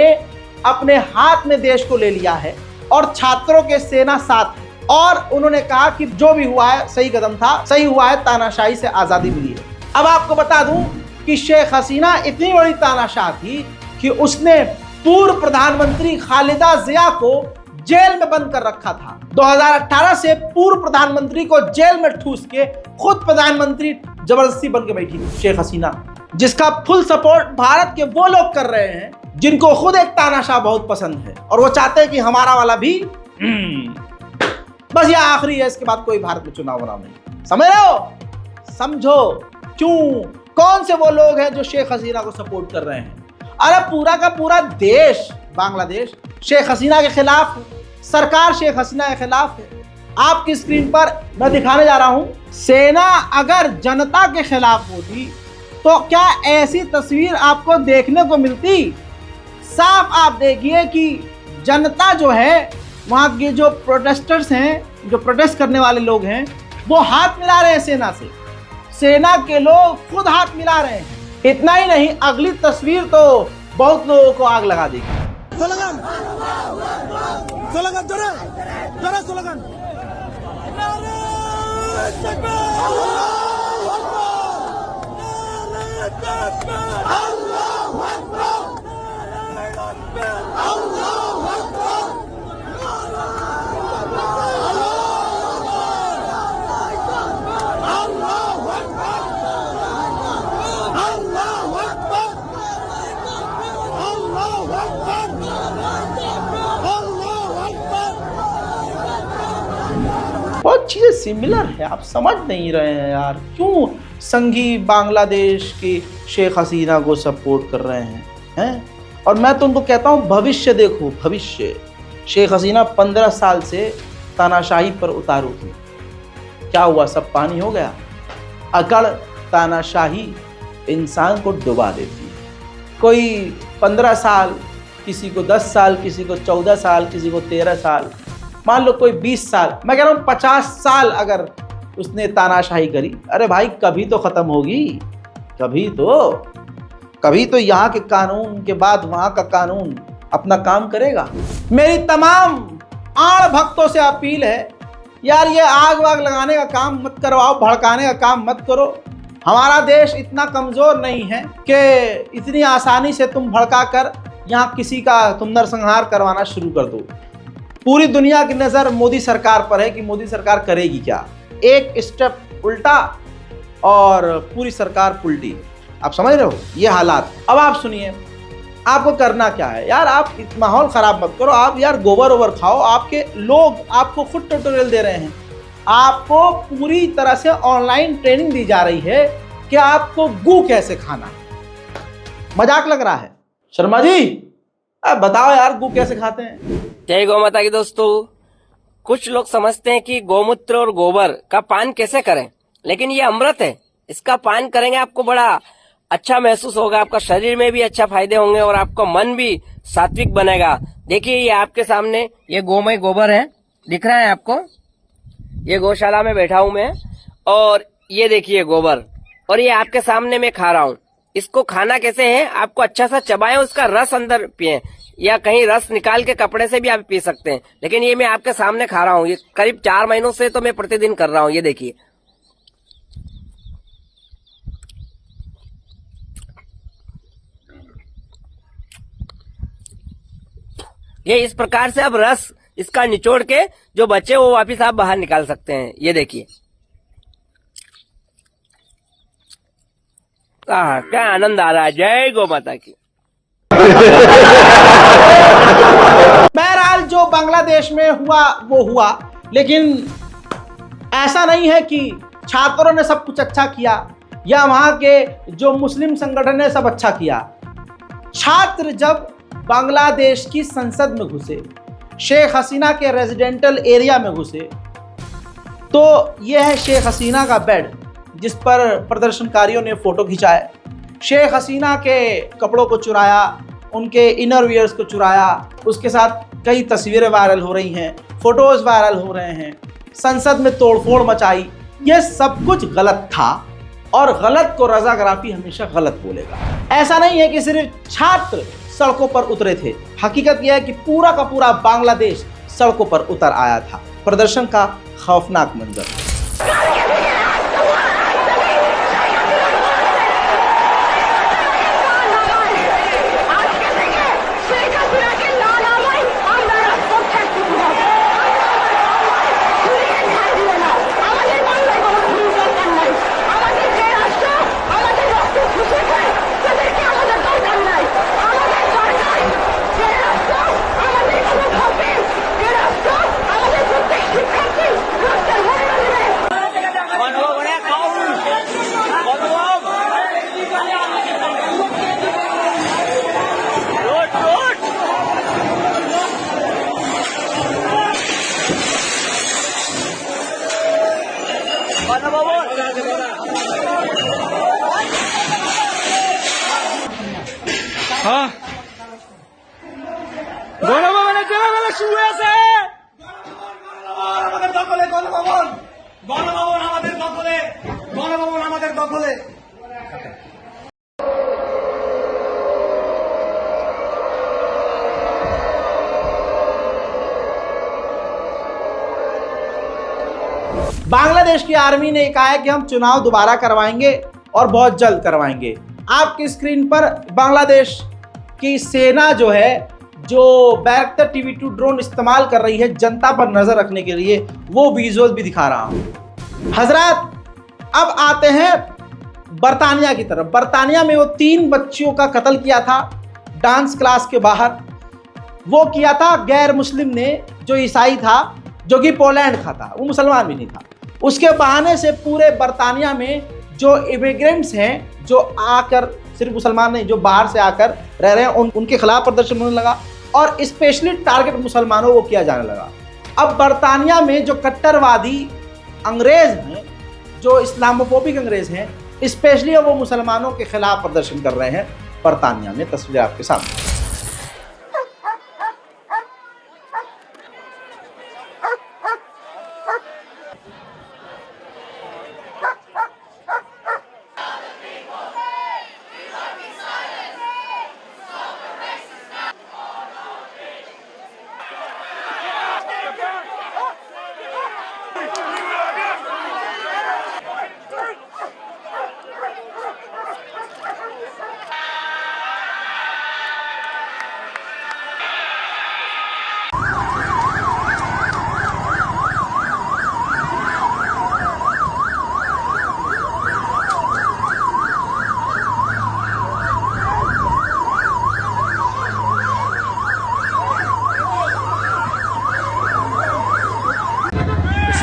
अपने हाथ में देश को ले लिया है और छात्रों के सेना साथ है, और उन्होंने कहा कि जो भी हुआ है सही कदम था, सही हुआ है, तानाशाही से आज़ादी मिली है। अब आपको बता दूं कि शेख हसीना इतनी बड़ी तानाशाह थी कि उसने पूर्व प्रधानमंत्री खालिदा जिया को जेल में बंद कर रखा था। 2018 से पूर्व प्रधानमंत्री को जेल में ठूस के खुद प्रधानमंत्री जबरदस्ती बन के बैठी थी शेख हसीना, जिसका फुल सपोर्ट भारत के वो लोग कर रहे हैं जिनको खुद एक तानाशाह बहुत पसंद है और वो चाहते हैं कि हमारा वाला भी बस ये आखिरी है, इसके बाद कोई भारत में चुनाव नहीं। समझ रहे हो? समझो क्यों, कौन से वो लोग हैं जो शेख हसीना को सपोर्ट कर रहे हैं। अरे पूरा का पूरा देश बांग्लादेश शेख हसीना के खिलाफ है, सरकार शेख हसीना के खिलाफ है। आपकी स्क्रीन पर मैं दिखाने जा रहा हूं, सेना अगर जनता के खिलाफ होती तो क्या ऐसी तस्वीर आपको देखने को मिलती? साफ आप देखिए कि जनता जो है, वहाँ के जो प्रोटेस्टर्स हैं, जो प्रोटेस्ट करने वाले लोग हैं, वो हाथ मिला रहे हैं सेना से। सेना के लोग खुद हाथ मिला रहे हैं। इतना ही नहीं, अगली तस्वीर तो बहुत लोगों को आग लगा देगी। स्लोगन स्लोगन जोरे जोरे स्लोगन बहुत चीजें सिमिलर है, आप समझ नहीं रहे हैं यार। क्यों संघी बांग्लादेश की शेख हसीना को सपोर्ट कर रहे हैं? और मैं तो उनको कहता हूँ भविष्य देखो, भविष्य। शेख हसीना 15 साल से तानाशाही पर उतारू थी, क्या हुआ? सब पानी हो गया। अकड़ तानाशाही इंसान को डुबा देती है। कोई 15 साल, किसी को 10 साल, किसी को 14 साल, किसी को 13 साल, मान लो कोई 20 साल, मैं कह रहा हूँ 50 साल अगर उसने तानाशाही करी, अरे भाई कभी तो खत्म होगी, कभी तो यहाँ के कानून के बाद वहाँ का कानून अपना काम करेगा। मेरी तमाम आड़ भक्तों से अपील है, यार ये आग वाग लगाने का काम मत करवाओ, भड़काने का काम मत करो। हमारा देश इतना कमज़ोर नहीं है कि इतनी आसानी से तुम भड़का कर यहाँ किसी का तुम नरसंहार करवाना शुरू कर दो। पूरी दुनिया की नज़र मोदी सरकार पर है कि मोदी सरकार करेगी क्या। एक स्टेप उल्टा और पूरी सरकार उल्टी। आप समझ रहे हो ये हालात। अब आप सुनिए, आपको करना क्या है यार, आप माहौल ख़राब मत करो। आप यार गोबर ओबर खाओ, आपके लोग आपको खुद ट्यूटोरियल दे रहे हैं। आपको पूरी तरह से ऑनलाइन ट्रेनिंग दी जा रही है कि आपको गू कैसे खाना। मजाक लग रहा है? शर्मा जी अब बताओ यार गू कैसे खाते हैं? जय गौ माता की दोस्तों। कुछ लोग समझते हैं कि गौमूत्र और गोबर का पान कैसे करें, लेकिन ये अमृत है। इसका पान करेंगे आपको बड़ा अच्छा महसूस होगा, आपका शरीर में भी अच्छा फायदे होंगे और आपका मन भी सात्विक बनेगा। देखिए ये आपके सामने ये गोमय गोबर है, दिख रहा है आपको? ये गौशाला में बैठा हूं मैं और ये देखिए गोबर, और ये आपके सामने मैं खा रहा हूँ। इसको खाना कैसे है, आपको अच्छा सा चबाएं, उसका रस अंदर पिए, या कहीं रस निकाल के कपड़े से भी आप पी सकते हैं। लेकिन ये मैं आपके सामने खा रहा हूँ। ये करीब 4 महीनों से तो मैं प्रतिदिन कर रहा हूँ। ये देखिए ये इस प्रकार से अब रस इसका निचोड़ के जो बचे वो वापिस आप बाहर निकाल सकते हैं। ये देखिए क्या आनंद आ रहा है। जय गौ माता की। बहरहाल जो बांग्लादेश में हुआ वो हुआ, लेकिन ऐसा नहीं है कि छात्रों ने सब कुछ अच्छा किया या वहाँ के जो मुस्लिम संगठन ने सब अच्छा किया। छात्र जब बांग्लादेश की संसद में घुसे, शेख हसीना के रेजिडेंटल एरिया में घुसे, तो यह है शेख हसीना का बेड जिस पर प्रदर्शनकारियों ने फोटो खिंचाए। शेख हसीना के कपड़ों को चुराया, उनके इनर वियर्स को चुराया, उसके साथ कई तस्वीरें वायरल हो रही हैं, फोटोज वायरल हो रहे हैं, संसद में तोड़फोड़ मचाई। यह सब कुछ गलत था और गलत को रजाग्राफी हमेशा गलत बोलेगा। ऐसा नहीं है कि सिर्फ छात्र सड़कों पर उतरे थे, हकीकत यह है कि पूरा का पूरा बांग्लादेश सड़कों पर उतर आया था। प्रदर्शन का खौफनाक मंजर। হ্যাঁ গণভবনের জেলাবেলা শুরু আছে। আমাদের দখলে গণভবন, গণভবন আমাদের দখলে, গণভবন আমাদের দখলে। बांग्लादेश की आर्मी ने कहा है कि हम चुनाव दोबारा करवाएंगे और बहुत जल्द करवाएंगे। आपकी स्क्रीन पर बांग्लादेश की सेना जो है, जो बैरक्टर TB2 ड्रोन इस्तेमाल कर रही है जनता पर नजर रखने के लिए, वो विजुअल भी दिखा रहा हूं। हजरात, अब आते हैं बरतानिया की तरफ। बरतानिया में वो 3 बच्चियों का कत्ल किया था डांस क्लास के बाहर। वो किया था गैर मुस्लिम ने, जो ईसाई था, जो कि पोलैंड का था, वो मुसलमान भी नहीं था। उसके बहाने से पूरे बरतानिया में जो इमिग्रेंट्स हैं, जो आकर, सिर्फ मुसलमान नहीं, जो बाहर से आकर रह रहे हैं, उनके खिलाफ प्रदर्शन होने लगा और स्पेशली टारगेट मुसलमानों को किया जाने लगा। अब बरतानिया में जो कट्टरवादी अंग्रेज हैं, जो इस्लामोफोबिक अंग्रेज हैं, स्पेशली वो मुसलमानों के खिलाफ प्रदर्शन कर रहे हैं बरतानिया में। तस्वीर आपके सामने।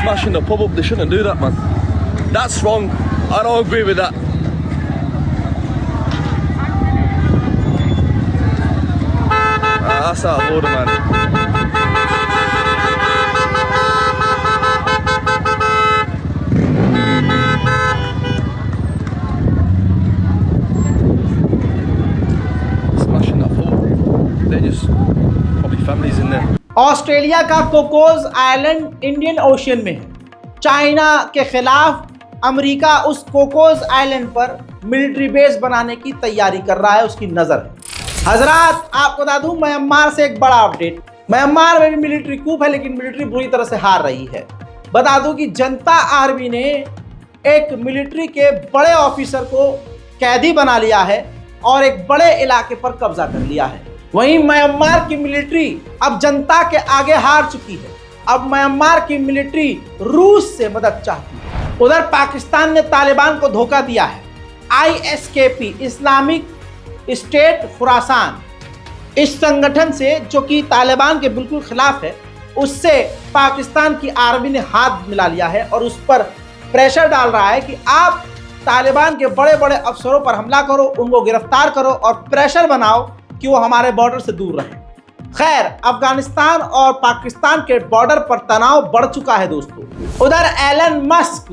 Smashing the pub up, they shouldn't do that, man. That's wrong. I don't agree with that. That's out of order, man. Smashing that pub up. They're just probably families in there. Australia का Cocos island Indian ocean में है। China के खिलाफ America उस Cocos island पर military base बनाने की तैयारी कर रहा है, उसकी नज़र है। हजरात, आपको बता दूं, म्यांमार से एक बड़ा अपडेट। म्यांमार में भी मिलिट्री कूप है, लेकिन मिलिट्री बुरी तरह से हार रही है। बता दूं कि जनता आर्मी ने एक मिलिट्री के बड़े ऑफिसर को कैदी बना लिया है और एक बड़े इलाके पर कब्जा कर लिया है। वहीं म्यांमार की मिलिट्री अब जनता के आगे हार चुकी है। अब म्यांमार की मिलिट्री रूस से मदद चाहती है। उधर पाकिस्तान ने तालिबान को धोखा दिया है। ISKP, इस्लामिक स्टेट खुरासान, इस संगठन से, जो कि तालिबान के बिल्कुल खिलाफ है, उससे पाकिस्तान की आर्मी ने हाथ मिला लिया है और उस पर प्रेशर डाल रहा है कि आप तालिबान के बड़े बड़े अफसरों पर हमला करो, उनको गिरफ्तार करो और प्रेशर बनाओ कि वो हमारे बॉर्डर से दूर रहें। खैर, अफगानिस्तान और पाकिस्तान के बॉर्डर पर तनाव बढ़ चुका है दोस्तों। उधर एलन मस्क,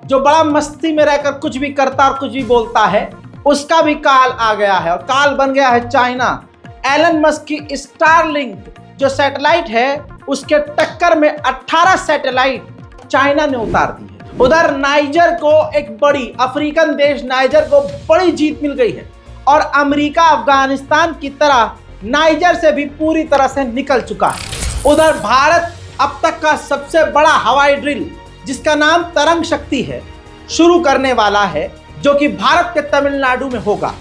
जो बड़ा मस्ती में रहकर कुछ भी करता और कुछ भी बोलता है, उसका भी काल आ गया है और काल बन गया है चाइना। एलन मस्क की स्टारलिंक जो सैटेलाइट है, उसके टक्कर में 18 सैटेलाइट चाइना ने उतार दी है। उधर नाइजर को, एक बड़ी अफ्रीकन देश नाइजर को बड़ी जीत मिल गई है और अमेरिका अफगानिस्तान की तरह नाइजर से भी पूरी तरह से निकल चुका है। उधर भारत अब तक का सबसे बड़ा हवाई ड्रिल, जिसका नाम तरंग शक्ति है, शुरू करने वाला है, जो कि भारत के तमिलनाडु में होगा,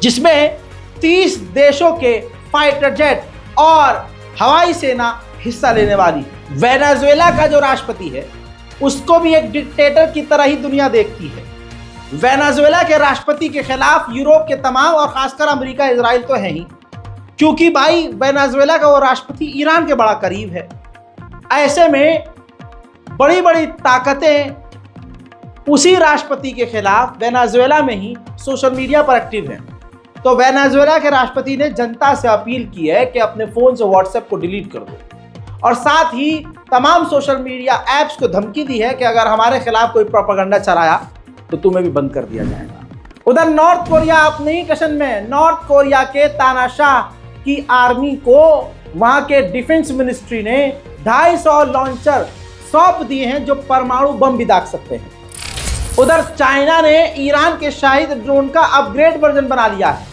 जिसमें 30 देशों के फाइटर जेट और हवाई सेना हिस्सा लेने वाली है। वेनेजुएला का जो राष्ट्रपति है, उसको भी एक डिक्टेटर की तरह ही दुनिया देखती है। वेनेजुएला के राष्ट्रपति के खिलाफ यूरोप के तमाम और खासकर अमेरिका, इजराइल तो है ही, क्योंकि भाई वेनेजुएला का वो राष्ट्रपति ईरान के बड़ा करीब है। ऐसे में बड़ी बड़ी ताकतें उसी राष्ट्रपति के खिलाफ वेनेजुएला में ही सोशल मीडिया पर एक्टिव हैं। तो वेनेजुएला के राष्ट्रपति ने जनता से अपील की है कि अपने फ़ोन से व्हाट्सएप को डिलीट कर दो और साथ ही तमाम सोशल मीडिया ऐप्स को धमकी दी है कि अगर हमारे खिलाफ कोई प्रोपेगेंडा चलाया तो तुम्हें भी बंद कर दिया जाएगा। उधर नॉर्थ कोरिया अपने ही कशन में नॉर्थ कोरिया के तानाशाह की आर्मी को वहां के डिफेंस मिनिस्ट्री ने 250 लॉन्चर सौंप दिए हैं जो परमाणु बम भी दाग सकते हैं। उधर चाइना ने ईरान के शाहिद ड्रोन का अपग्रेड वर्जन बना लिया है।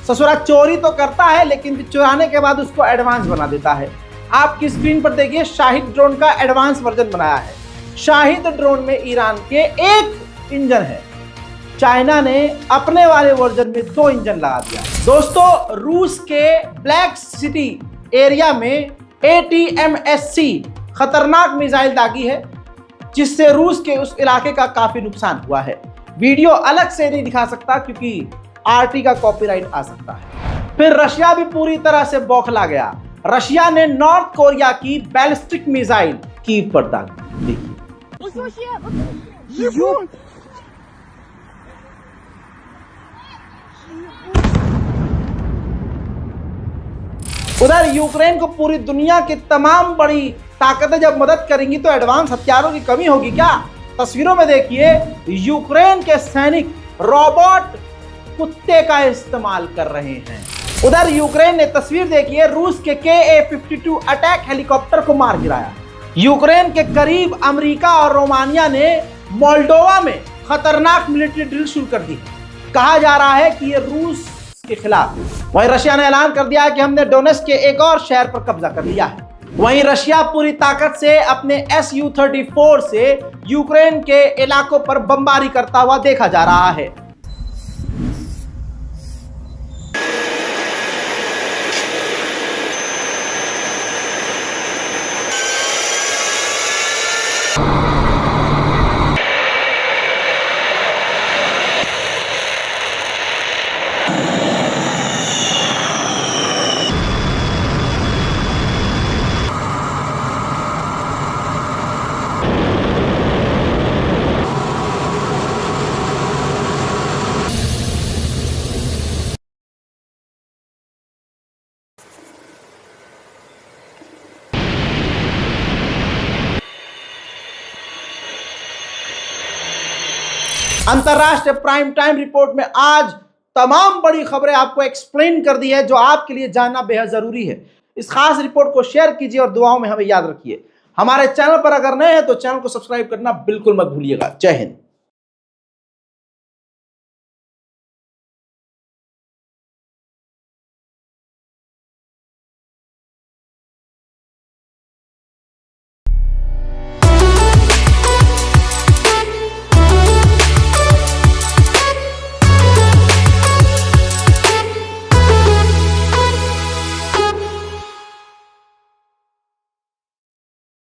ससुरा चोरी तो करता है लेकिन चुराने के बाद उसको एडवांस बना देता है। आपकी स्क्रीन पर देखिए, शाहिद ड्रोन का एडवांस वर्जन बनाया है। शाहिद ड्रोन में ईरान के एक इंजन है, चाइना ने अपने वाले वर्जन में 2 इंजन लगा दिया। दोस्तों, रूस के ब्लैक सिटी एरिया में ATMSC खतरनाक मिसाइल दागी है जिससे रूस के उस इलाके का काफी नुकसान हुआ है। वीडियो अलग से नहीं दिखा सकता क्योंकि RT का कॉपीराइट आ सकता है। फिर रशिया भी पूरी तरह से बौखला गया। रशिया ने नॉर्थ कोरिया की बैलिस्टिक मिसाइल कीव पर दागी। देखिए, उधर यूक्रेन को पूरी दुनिया की तमाम बड़ी ताकतें जब मदद करेंगी तो एडवांस हथियारों की कमी होगी क्या? तस्वीरों में देखिए, यूक्रेन के सैनिक रोबोट कुत्ते का इस्तेमाल कर रहे हैं। उधर यूक्रेन ने तस्वीर देखिए, रूस के KA-52 अटैक हेलीकॉप्टर को मार गिराया। यूक्रेन के करीब अमेरिका और रोमानिया ने मोल्डोवा में खतरनाक मिलिट्री ड्रिल शुरू कर दी। कहा जा रहा है कि ये रूस के खिलाफ। वहीं रशिया ने ऐलान कर दिया है कि हमने डोनेट्स्क के एक और शहर पर कब्जा कर लिया है। वहीं रशिया पूरी ताकत से अपने Su-34 से यूक्रेन के इलाकों पर बमबारी करता हुआ देखा जा रहा है। अंतरराष्ट्रीय प्राइम टाइम रिपोर्ट में आज तमाम बड़ी खबरें आपको एक्सप्लेन कर दी है जो आपके लिए जानना बेहद जरूरी है। इस खास रिपोर्ट को शेयर कीजिए और दुआओं में हमें याद रखिए। हमारे चैनल पर अगर नए हैं तो चैनल को सब्सक्राइब करना बिल्कुल मत भूलिएगा। जय हिंद।